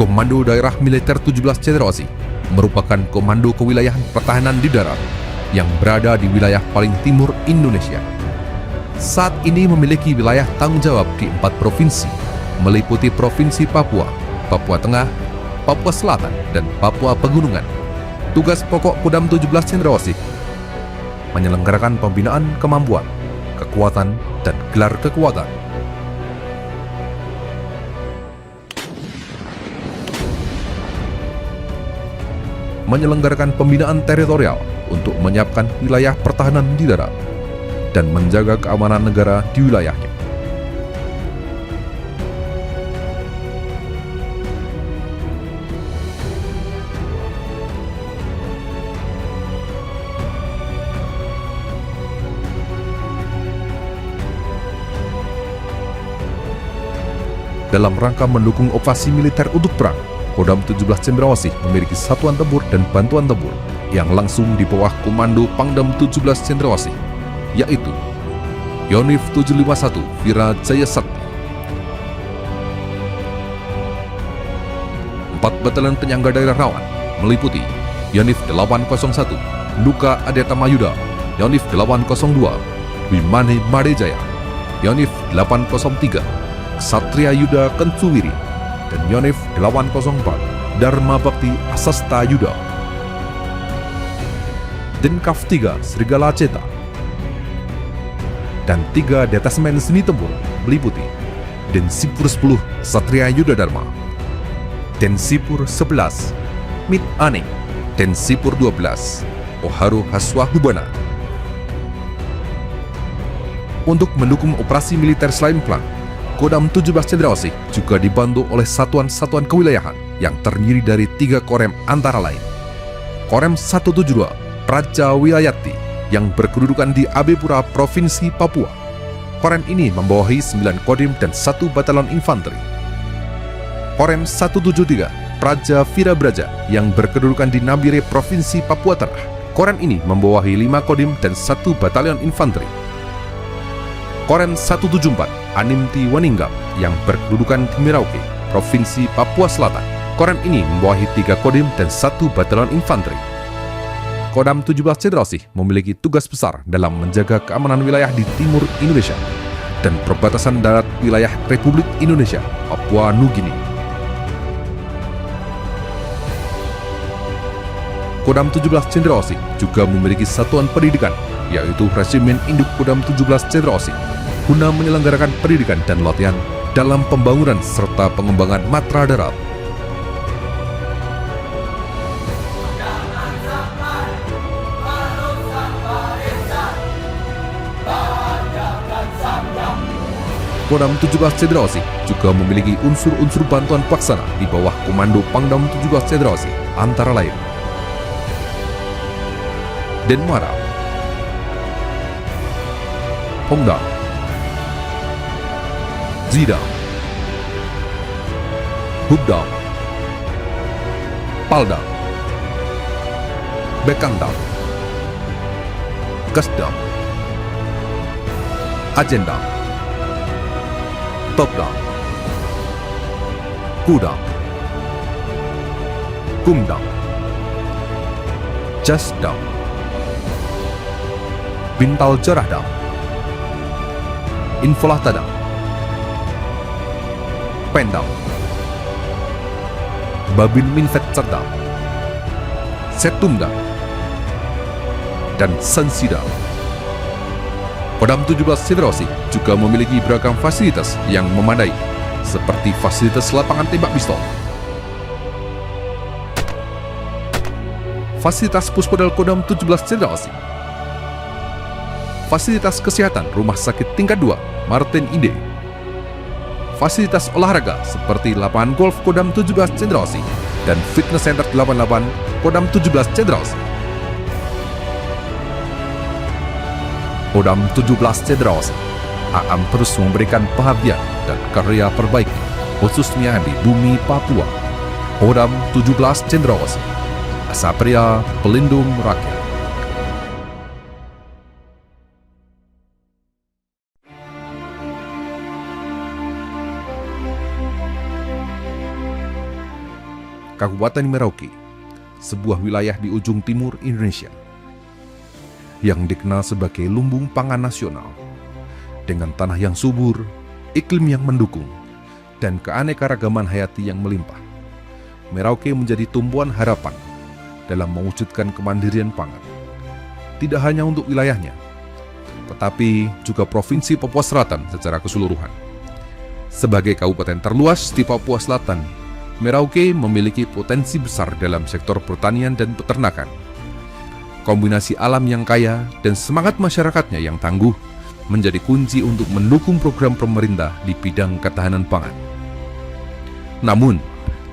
Komando Daerah Militer 17 Cendrawasih merupakan komando kewilayahan pertahanan di darat yang berada di wilayah paling timur Indonesia. Saat ini memiliki wilayah tanggung jawab di 4 provinsi, meliputi Provinsi Papua, Papua Tengah, Papua Selatan, dan Papua Pegunungan. Tugas pokok Kodam 17 Cendrawasih menyelenggarakan pembinaan kemampuan, kekuatan, dan gelar kekuatan. Menyelenggarakan pembinaan teritorial untuk menyiapkan wilayah pertahanan di darat dan menjaga keamanan negara di wilayahnya. Dalam rangka mendukung operasi militer untuk perang, Kodam 17 Cendrawasih memiliki satuan tempur dan bantuan tempur yang langsung di bawah Komando Pangdam 17 Cendrawasih, yaitu Yonif 751 Vira Jaya Sakti, 4 Batalion Penyangga Daerah Rawan meliputi Yonif 801 Nuka Adetama Yuda, Yonif 802 Wimane Madejaya, Yonif 803 Ksatria Yuda Kencuwiri, dan Yonif 804 Dharma Bakti Asasta Yuda. Denkaf 3 Serigala Ceta dan 3 Detasmen Seni Tempur meliputi Densipur 10 Satria Yuda Dharma, Densipur 11 Mit Ane, Densipur 12 Oharu Haswa Hubana. Untuk mendukung operasi militer selain perang, Kodam 17 Cendrawasih juga dibantu oleh satuan-satuan kewilayahan yang terdiri dari 3 korem antara lain. Korem 172 Praja Wilayati yang berkedudukan di Abepura, Provinsi Papua. Korem ini membawahi 9 kodim dan 1 batalion infanteri. Korem 173 Praja Virabraja yang berkedudukan di Nabire, Provinsi Papua Tengah. Korem ini membawahi 5 kodim dan 1 batalion infanteri. Korem 174 Animti Waninggap yang berkedudukan di Merauke, Provinsi Papua Selatan. Korem ini membawahi 3 kodim dan 1 batalion infanteri. Kodam 17 Cendrawasih memiliki tugas besar dalam menjaga keamanan wilayah di timur Indonesia dan perbatasan darat wilayah Republik Indonesia, Papua Nugini. Kodam 17 Cendrawasih juga memiliki satuan pendidikan, yaitu Resimen Induk Kodam 17 Cendrawasih, guna menyelenggarakan pendidikan dan latihan dalam pembangunan serta pengembangan matra darat. Kodam 17 Cendrawasih juga memiliki unsur-unsur bantuan pelaksana di bawah Komando Pangdam 17 Cendrawasih, antara lain Denmara, Pongdam, Zidam, Hubdam, Paldam, Bekandam, Kasdam, Ajendam, Topdam, Kudam, Kumdam, Jasdam, Bintal Jarahdam, Infolatadam, Pendam, Babin Minfet Cerdam, Setumdam, dan Sansida. Kodam 17 Cendrawasih juga memiliki beragam fasilitas yang memadai, seperti fasilitas lapangan tembak pistol, fasilitas Puspodal Kodam 17 Cendrawasih, fasilitas kesehatan Rumah Sakit Tingkat 2 Martin Inde, fasilitas olahraga seperti lapangan golf Kodam 17 Cendrawasih dan Fitness Center 88 Kodam 17 Cendrawasih. Kodam 17 Cendrawasih akan terus memberikan perhatian dan karya perbaikan, khususnya di bumi Papua. Kodam 17 Cendrawasih, Asa Pria Pelindung Rakyat. Kabupaten Merauke, sebuah wilayah di ujung timur Indonesia yang dikenal sebagai lumbung pangan nasional. Dengan tanah yang subur, iklim yang mendukung, dan keanekaragaman hayati yang melimpah, Merauke menjadi tumpuan harapan dalam mewujudkan kemandirian pangan. Tidak hanya untuk wilayahnya, tetapi juga Provinsi Papua Selatan secara keseluruhan. Sebagai kabupaten terluas di Papua Selatan, Merauke memiliki potensi besar dalam sektor pertanian dan peternakan. Kombinasi alam yang kaya dan semangat masyarakatnya yang tangguh menjadi kunci untuk mendukung program pemerintah di bidang ketahanan pangan. Namun,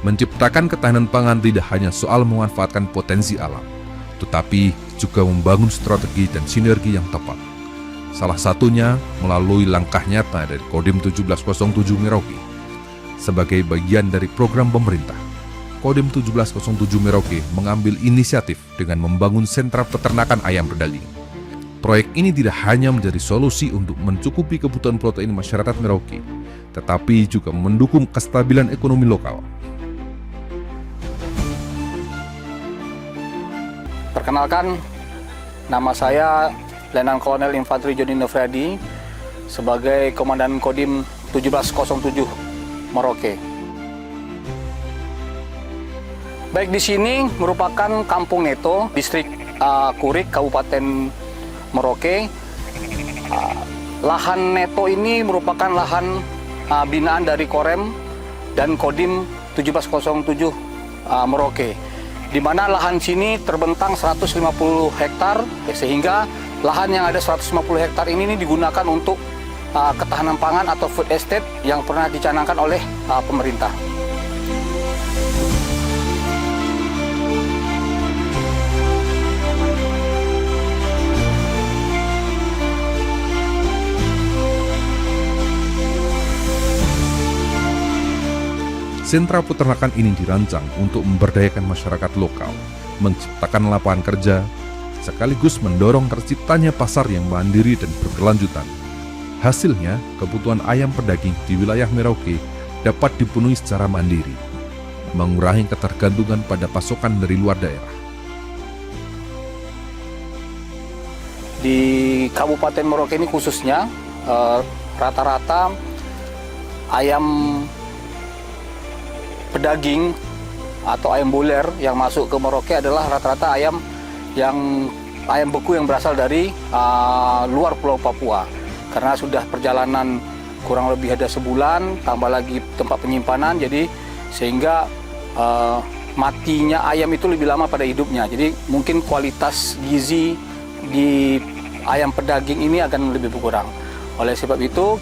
menciptakan ketahanan pangan tidak hanya soal memanfaatkan potensi alam, tetapi juga membangun strategi dan sinergi yang tepat. Salah satunya melalui langkah nyata dari Kodim 1707 Merauke. Sebagai bagian dari program pemerintah, Kodim 1707 Merauke mengambil inisiatif dengan membangun sentra peternakan ayam berdaging. Proyek ini tidak hanya menjadi solusi untuk mencukupi kebutuhan protein masyarakat Merauke, tetapi juga mendukung kestabilan ekonomi lokal. Perkenalkan, nama saya Letnan Kolonel Infanteri Joni Nofriadi sebagai Komandan Kodim 1707 Merauke. Baik, di sini merupakan Kampung Neto, Distrik Kurik, Kabupaten Merauke. Lahan Neto ini merupakan lahan binaan dari Korem dan Kodim 1707 Merauke, di mana lahan sini terbentang 150 hektar, sehingga lahan yang ada 150 hektar ini digunakan untuk ketahanan pangan atau food estate yang pernah dicanangkan oleh pemerintah. Sentra peternakan ini dirancang untuk memberdayakan masyarakat lokal, menciptakan lapangan kerja, sekaligus mendorong terciptanya pasar yang mandiri dan berkelanjutan. Hasilnya, kebutuhan ayam pedaging di wilayah Merauke dapat dipenuhi secara mandiri, mengurangi ketergantungan pada pasokan dari luar daerah. Di Kabupaten Merauke ini khususnya, rata-rata ayam pedaging atau ayam boler yang masuk ke Merauke adalah rata-rata ayam beku yang berasal dari luar Pulau Papua. Karena sudah perjalanan kurang lebih ada sebulan, tambah lagi tempat penyimpanan, jadi sehingga matinya ayam itu lebih lama pada hidupnya. Jadi mungkin kualitas gizi di ayam pedaging ini akan lebih berkurang. Oleh sebab itu,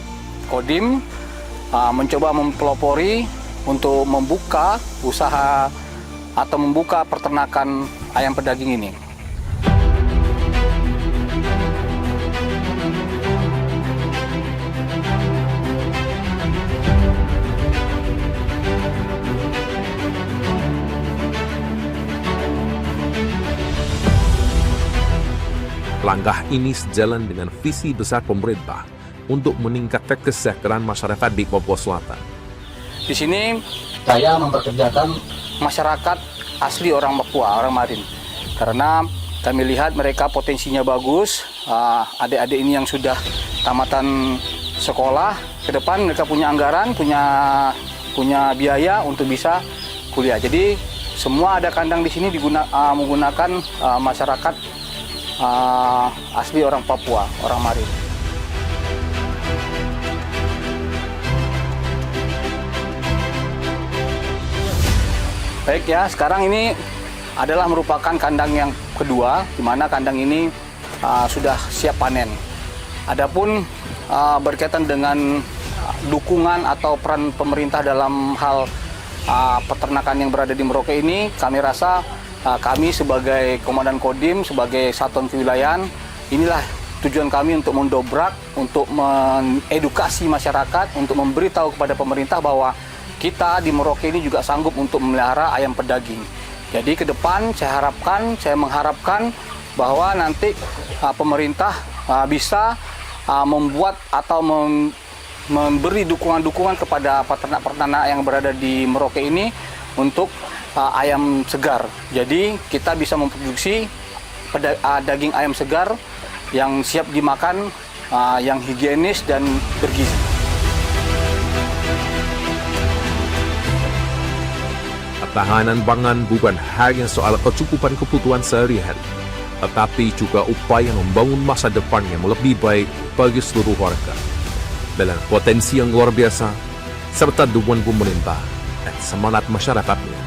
Kodim mencoba mempelopori untuk membuka usaha atau membuka peternakan ayam pedaging ini. Langkah ini sejalan dengan visi besar pemerintah untuk meningkatkan kesejahteraan masyarakat di Papua Selatan. Di sini saya memperkerjakan masyarakat asli orang Papua, orang Marin. Karena kami lihat mereka potensinya bagus, adik-adik ini yang sudah tamatan sekolah, ke depan mereka punya anggaran, punya biaya untuk bisa kuliah. Jadi semua ada kandang di sini menggunakan masyarakat asli orang Papua, orang Marin. Baik ya, sekarang ini adalah merupakan kandang yang kedua, di mana kandang ini sudah siap panen. Adapun berkaitan dengan dukungan atau peran pemerintah dalam hal peternakan yang berada di Merauke ini, kami rasa kami sebagai Komandan Kodim, sebagai satuan kewilayahan, inilah tujuan kami untuk mendobrak, untuk mengedukasi masyarakat, untuk memberitahu kepada pemerintah bahwa kita di Merauke ini juga sanggup untuk memelihara ayam pedaging. Jadi ke depan saya mengharapkan bahwa nanti pemerintah bisa membuat atau memberi dukungan-dukungan kepada peternak-peternak yang berada di Merauke ini untuk ayam segar. Jadi kita bisa memproduksi daging ayam segar yang siap dimakan, yang higienis dan bergizi. Ketahanan pangan bukan hanya soal kecukupan kebutuhan sehari-hari, tetapi juga upaya membangun masa depan yang lebih baik bagi seluruh warga. Dengan potensi yang luar biasa, serta dukungan pemerintah dan semangat masyarakatnya,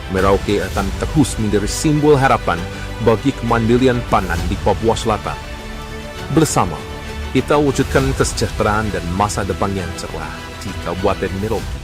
Merauke akan terus menjadi simbol harapan bagi kemandirian pangan di Papua Selatan. Bersama, kita wujudkan kesejahteraan dan masa depan yang cerah di Kabupaten Merauke.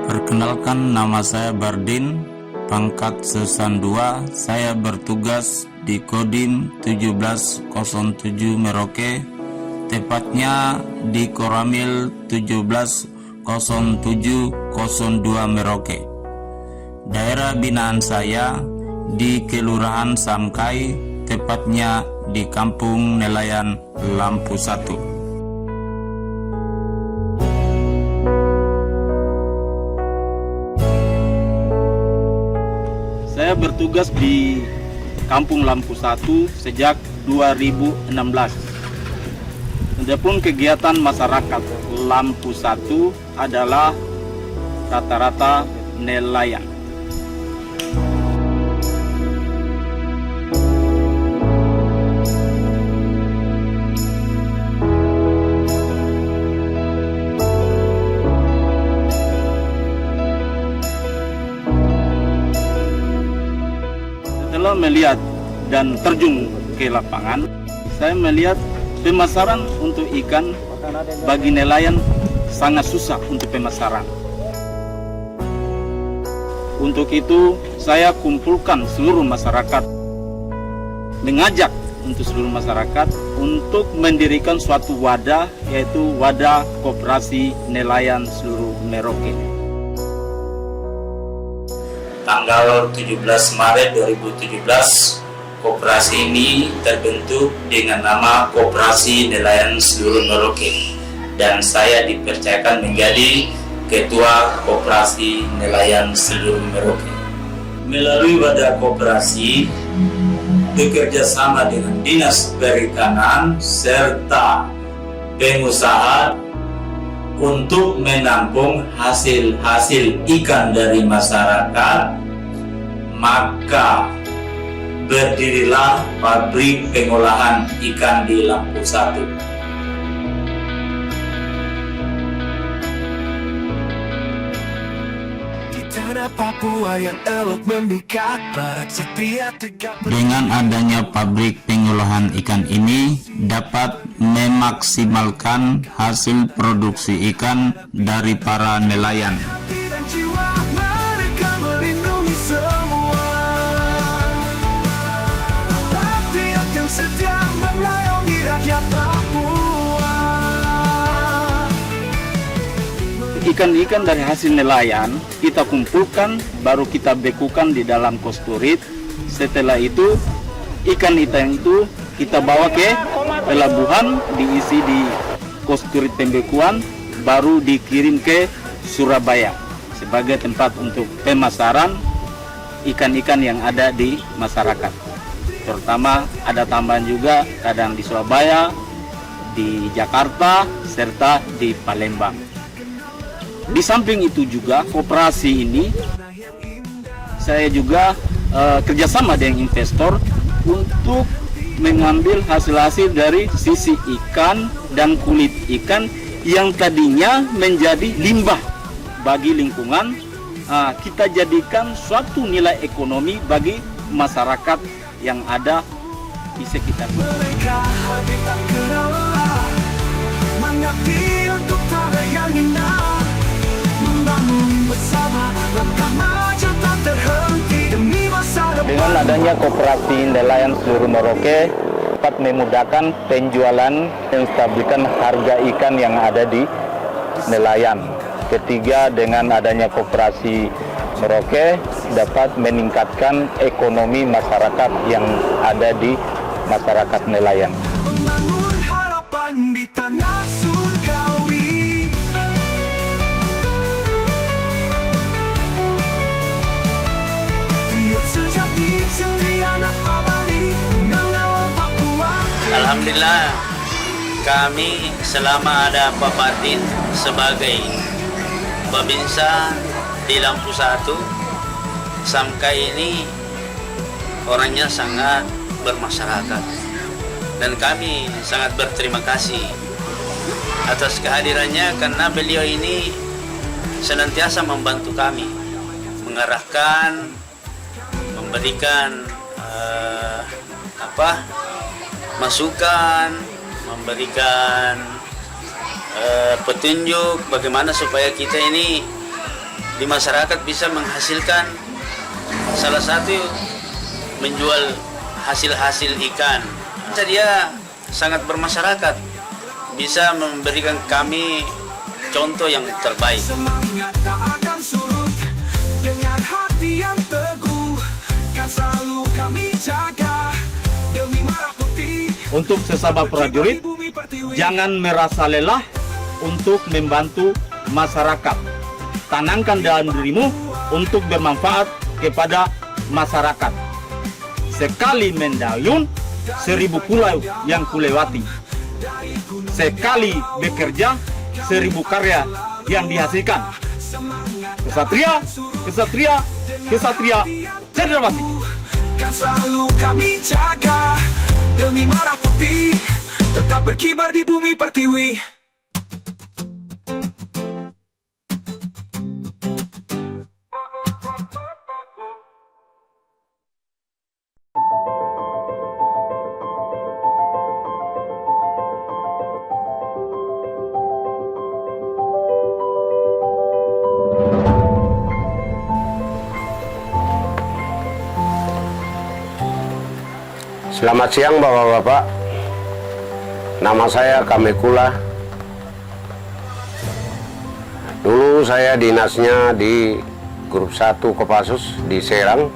Perkenalkan, nama saya Bardin, pangkat Sesan 2. Saya bertugas di Kodim 1707 Merauke, tepatnya di Koramil 170702 Merauke. Daerah binaan saya di Kelurahan Samkai, tepatnya di Kampung Nelayan Lampu 1. Saya bertugas di Kampung Lampu 1 sejak 2016. Adapun kegiatan masyarakat Lampu 1 adalah rata-rata nelayan. Setelah melihat dan terjun ke lapangan, saya melihat pemasaran untuk ikan bagi nelayan sangat susah untuk pemasaran. Untuk itu, saya kumpulkan seluruh masyarakat, mengajak untuk seluruh masyarakat untuk mendirikan suatu wadah, yaitu Wadah Koperasi Nelayan Seluruh Merauke. Tanggal 17 Maret 2017, koperasi ini terbentuk dengan nama Koperasi Nelayan Seluruh Merauke, dan saya dipercayakan menjadi Ketua Koperasi Nelayan Seluruh Merauke. Melalui wadah koperasi, bekerja sama dengan Dinas Perikanan serta pengusaha untuk menampung hasil-hasil ikan dari masyarakat, maka berdirilah pabrik pengolahan ikan di Lampu 1. Dengan adanya pabrik pengolahan ikan ini dapat memaksimalkan hasil produksi ikan dari para nelayan. Ikan-ikan dari hasil nelayan kita kumpulkan, baru kita bekukan di dalam kosturit. Setelah itu ikan-ikan itu kita bawa ke pelabuhan, diisi di kosturit pembekuan, baru dikirim ke Surabaya sebagai tempat untuk pemasaran ikan-ikan yang ada di masyarakat. Terutama ada tambahan juga kadang di Surabaya, di Jakarta, serta di Palembang. Di samping itu juga koperasi ini saya juga kerjasama dengan investor untuk mengambil hasil-hasil dari sisi ikan dan kulit ikan yang tadinya menjadi limbah bagi lingkungan. Kita jadikan suatu nilai ekonomi bagi masyarakat yang ada di sekitar. Mereka habitat kelola, mengabdi untuk tanah yang indah, membangun bersama langkah maju tak terhenti demi masa depan. Dengan adanya koperasi nelayan seluruh Merauke dapat memudahkan penjualan dan stabilkan harga ikan yang ada di nelayan. Ketiga, dengan adanya koperasi Merauke dapat meningkatkan ekonomi masyarakat yang ada di masyarakat nelayan. Membangun harapan di tanah surgawi. Tiap sejati sendiri anak abadi, mengawal Papua. Alhamdulillah, kami selama ada Pak Martin sebagai Babinsa di Lampu 1 sampai ini orangnya sangat bermasyarakat, dan kami sangat berterima kasih atas kehadirannya karena beliau ini senantiasa membantu kami, mengarahkan, memberikan masukan, memberikan petunjuk bagaimana supaya kita ini di masyarakat bisa menghasilkan, salah satu menjual hasil-hasil ikan. Dia sangat bermasyarakat, bisa memberikan kami contoh yang terbaik. Semangat tak akan surut, dengan hati yang teguh, kan selalu kami jaga demi merah putih. Untuk sesama prajurit, jangan merasa lelah untuk membantu masyarakat. Tanamkan dalam dirimu untuk bermanfaat kepada masyarakat. Sekali mendayung, 1000 pulau yang kulewati. Sekali bekerja, 1000 karya yang dihasilkan. Kesatria, kesatria, kesatria, cendrawasih. Kan selalu kami jaga demi merah putih, tetap berkibar di bumi pertiwi. Selamat siang Bapak-Bapak. Nama saya Kamekula. Dulu saya dinasnya di grup 1 Kopassus di Serang.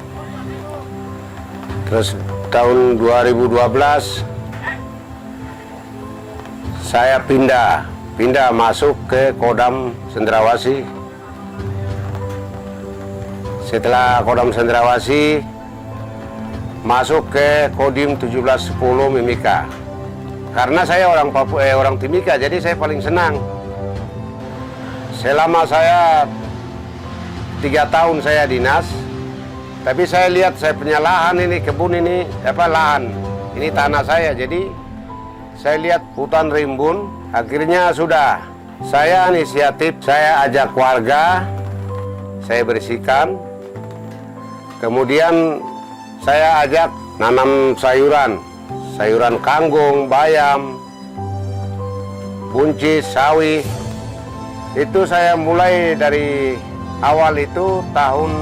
Terus tahun 2012 saya pindah masuk ke Kodam Cendrawasih. Setelah Kodam Cendrawasih masuk ke Kodim 1710 Mimika. Karena saya orang Papua, orang Timika, jadi saya paling senang. Selama saya 3 tahun saya dinas, tapi saya lihat saya punya lahan ini, kebun ini, lahan ini tanah saya. Jadi saya lihat hutan rimbun. Akhirnya sudah saya inisiatif, saya ajak warga, saya bersihkan. Kemudian saya ajak nanam sayuran kangkung, bayam, buncis, sawi. Itu saya mulai dari awal itu tahun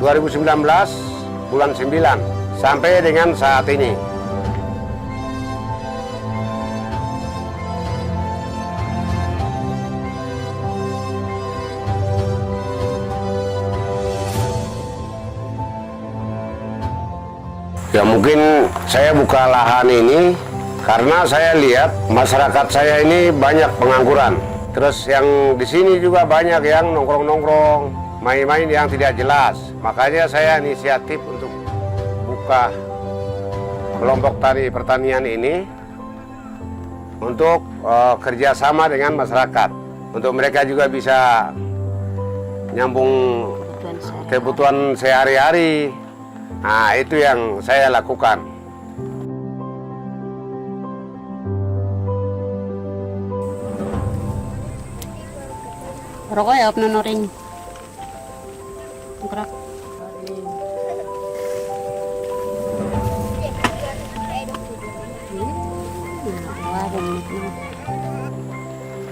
2019 bulan 9 sampai dengan saat ini. Ya mungkin saya buka lahan ini karena saya lihat masyarakat saya ini banyak pengangguran. Terus yang di sini juga banyak yang nongkrong-nongkrong, main-main yang tidak jelas. Makanya saya inisiatif untuk buka kelompok tani pertanian ini untuk kerjasama dengan masyarakat. Untuk mereka juga bisa nyambung kebutuhan sehari-hari. Nah, itu yang saya lakukan. Rokok ya nonoring. Gerak.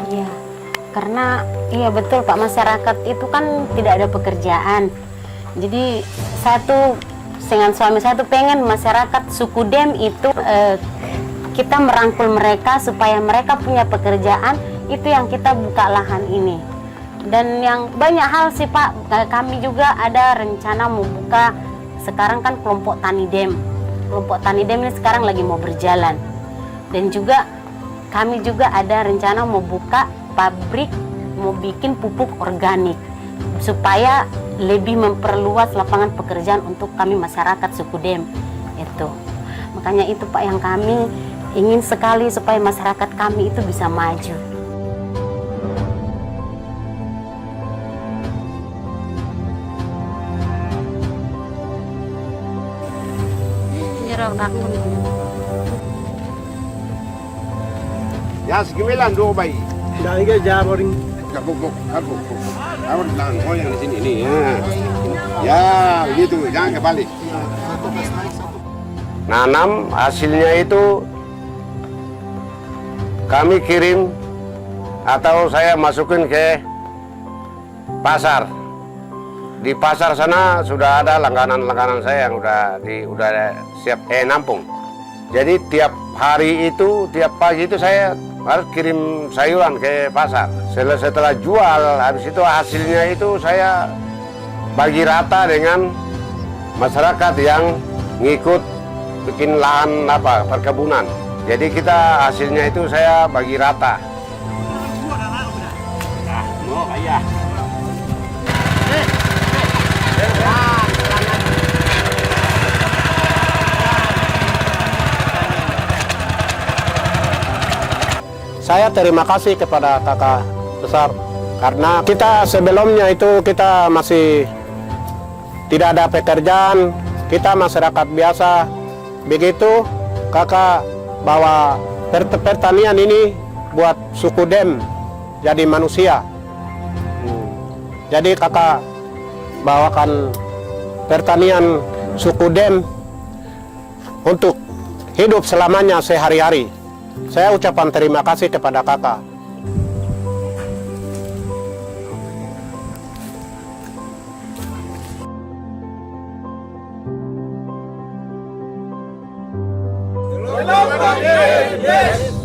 Iya, karena iya betul Pak, masyarakat itu kan tidak ada pekerjaan. Jadi satu dengan suami satu pengen masyarakat suku Dem itu kita merangkul mereka supaya mereka punya pekerjaan, itu yang kita buka lahan ini. Dan yang banyak hal sih Pak, kami juga ada rencana mau buka sekarang kan kelompok Tani Dem. Kelompok Tani Dem ini sekarang lagi mau berjalan. Dan juga kami juga ada rencana mau buka pabrik, mau bikin pupuk organik supaya lebih memperluas lapangan pekerjaan untuk kami masyarakat suku Dem itu. Makanya itu Pak yang kami ingin sekali supaya masyarakat kami itu bisa maju. Ya, segimilan dua bayi. Dari ke Jaboring. Kabuk. Abang tangan oh yang di sini nih. Ya, begitu. Jangan kebalik. Nanam hasilnya itu kami kirim atau saya masukin ke pasar. Di pasar sana sudah ada langganan-langganan saya yang udah siap nampung. Jadi tiap hari itu, tiap pagi itu saya harus kirim sayuran ke pasar. Setelah jual, habis itu hasilnya itu saya bagi rata dengan masyarakat yang ngikut bikin lahan perkebunan. Jadi kita hasilnya itu saya bagi rata. Saya terima kasih kepada kakak besar karena kita sebelumnya itu kita masih tidak ada pekerjaan, kita masyarakat biasa. Begitu kakak bawa pertanian ini buat suku Dem jadi manusia. Jadi kakak bawakan pertanian suku Dem untuk hidup selamanya sehari-hari. Saya ucapkan terima kasih kepada kakak. Selamat pagi. Yes.